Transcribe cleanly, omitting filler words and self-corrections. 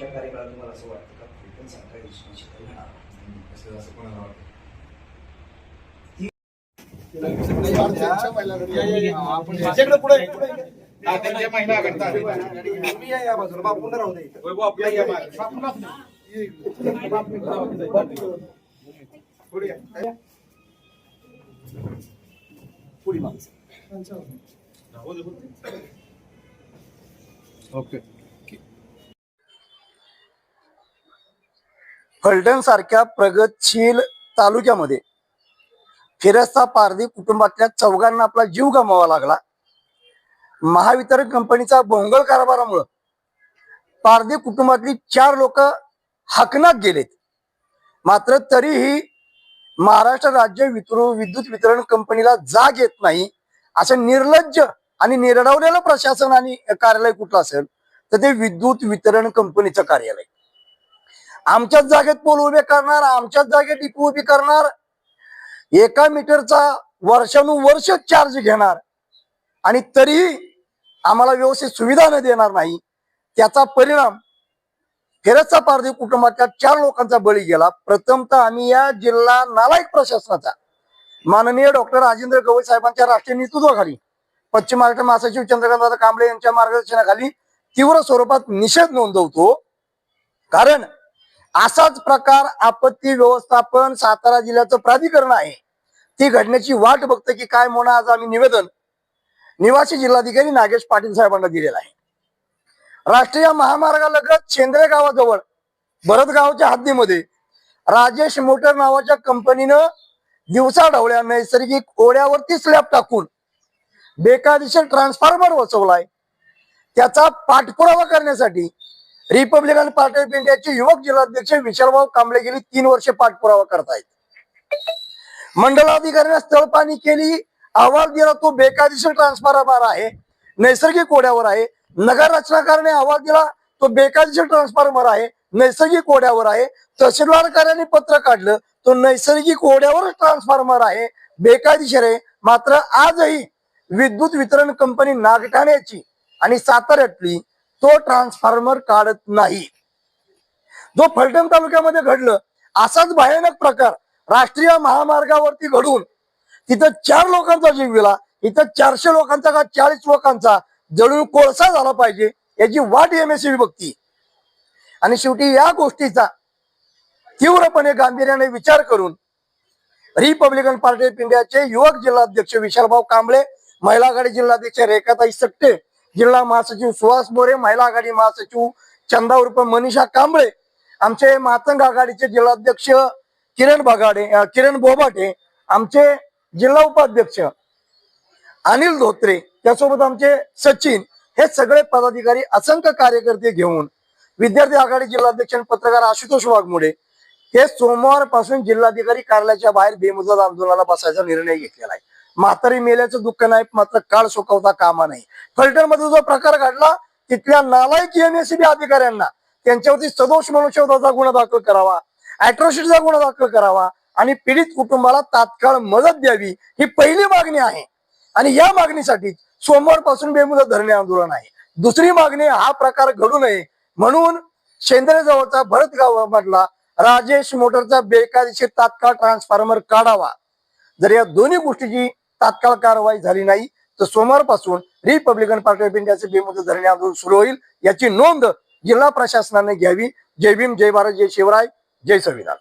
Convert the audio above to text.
पुढच्या कार्यकाळात मला असं वाटतं का फलटण सारखा यशस्वी क्षेत्र घेणार असं कोणाला वाटतं? महिला ओके. फलटण सारख्या प्रगतशील तालुक्यामध्ये फिरस्ता पारधी कुटुंबातल्या चौघांना आपला जीव गमवावा लागला. महावितरण कंपनीचा भोंगळ कारभारामुळे पारधी कुटुंबातली 4 लोक हकनात गेलेत. मात्र तरीही महाराष्ट्र राज्य विद्युत वितरण कंपनीला जाग येत नाही. असं निर्लज्ज आणि निरडवलेलं प्रशासन आणि कार्यालय कुठलं असेल तर ते विद्युत वितरण कंपनीचं कार्यालय. आमच्याच जागेत पोल उभे करणार, आमच्याच जागेत डिपो उभी करणार, 1 मीटरचा वर्षानुवर्ष चार्ज घेणार आणि तरीही आम्हाला व्यवस्थित सुविधा न देणार नाही. त्याचा परिणाम फिरस्ता पारधी कुटुंबातल्या 4 लोकांचा बळी गेला. प्रथमतः आम्ही या जिल्हा नालायक प्रशासनाचा माननीय डॉक्टर राजेंद्र गवई साहेबांच्या राष्ट्रीय नेतृत्वाखाली पश्चिम महाराष्ट्र महासचिव चंद्रकांत कांबळे यांच्या मार्गदर्शनाखाली तीव्र स्वरूपात निषेध नोंदवतो. कारण असाच प्रकार आपत्ती व्यवस्थापन सातारा जिल्ह्याचं प्राधिकरण आहे ती घडण्याची वाट बघतं की काय म्हणून आज आम्ही निवेदन निवासी जिल्हाधिकारी नागेश पाटील साहेबांना दिलेलं आहे. राष्ट्रीय महामार्गालगत शेंद्रे गावाजवळ भरतगावच्या हद्दीमध्ये राजेश मोटर नावाच्या कंपनीनं दिवसाढवळ्या नैसर्गिक ओढ्यावरती स्लॅब टाकून बेकायदेशीर ट्रान्सफॉर्मर बसवलाय. त्याचा पाठपुरावा करण्यासाठी रिपब्लिकन पार्टी ऑफ इंडियाचे युवक जिल्हाध्यक्ष विशालभाऊ कांबळे गेली 3 वर्षे पाठपुरावा करतायत. मंडलाधिकाऱ्यांना स्थळपाहणी केली, अहवाल दिला, तो बेकायदेशीर ट्रान्सफॉर्मर आहे, नैसर्गिक ओढ्यावर आहे. नगर रचनाकाराने अहवाल दिला, तो बेकायदेशीर ट्रान्सफॉर्मर आहे, नैसर्गिक ओढ्यावर आहे. तहसीलदारांनी पत्र काढलं, तो नैसर्गिक ओढ्यावरच ट्रान्सफॉर्मर आहे, बेकायदेशीर आहे. मात्र आजही विद्युत वितरण कंपनी नागठाण्याची आणि साताऱ्यातली तो ट्रान्सफॉर्मर काढत नाही. जो फलटण तालुक्यामध्ये घडलं असाच भयानक प्रकार राष्ट्रीय महामार्गावरती घडून तिथं 4 लोकांचा जीव गेला, इथं 400 लोकांचा का 40 लोकांचा जळून कोळसा झाला पाहिजे याची वाट MSEB बघती. आणि शेवटी या गोष्टीचा तीव्रपणे गांभीर्याने विचार करून रिपब्लिकन पार्टी ऑफ इंडियाचे युवक जिल्हाध्यक्ष विशालभाऊ कांबळे, महिला आघाडी जिल्हाध्यक्ष रेखाताई सकटे, जिल्हा महासचिव सुहास मोरे, महिला आघाडी महासचिव चंदा उर्फ मनीषा कांबळे, आमचे मातंग आघाडीचे जिल्हाध्यक्ष किरण बोबाटे, आमचे जिल्हा उपाध्यक्ष अनिल धोत्रे, त्यासोबत आमचे सचिन, हे सगळे पदाधिकारी असंख्य कार्यकर्ते घेऊन विद्यार्थी आघाडी जिल्हाध्यक्ष पत्रकार आशुतोष वाघमोडे हे सोमवारपासून जिल्हाधिकारी कार्यालयाच्या बाहेर बेमुदत आंदोलनाला बसायचा निर्णय घेतलेला आहे. म्हातारी मेल्याचं दुःख नाही, मात्र काळ सुकवता कामा नाही. फलटण मध्ये जो प्रकार घडला तिथल्या नालायक MSEB अधिकाऱ्यांना त्यांच्यावरती सदोष मनुष्यवधाचा गुन्हा दाखल करावा, अॅट्रॉसिटीचा गुन्हा दाखल करावा आणि पीडित कुटुंबाला तात्काळ मदत द्यावी ही पहिली मागणी आहे. आणि या मागणीसाठी सोमवारपासून बेमुदत धरणे आंदोलन आहे. दुसरी मागणी, हा प्रकार घडू नये म्हणून शेंद्रे जवळचा भरतगाव मधला राजेश मोटरचा बेकायदेशीर तात्काळ ट्रान्सफॉर्मर काढावा. जर या दोन्ही गोष्टीची तात्काळ कारवाई झाली नाही तर सोमवारपासून रिपब्लिकन पार्टी ऑफ इंडियाचे बेमुदत धरणे आंदोलन सुरू होईल. याची नोंद जिल्हा प्रशासनाने घ्यावी. जय भीम, जय भारत, जय शिवराय, जय संविधान.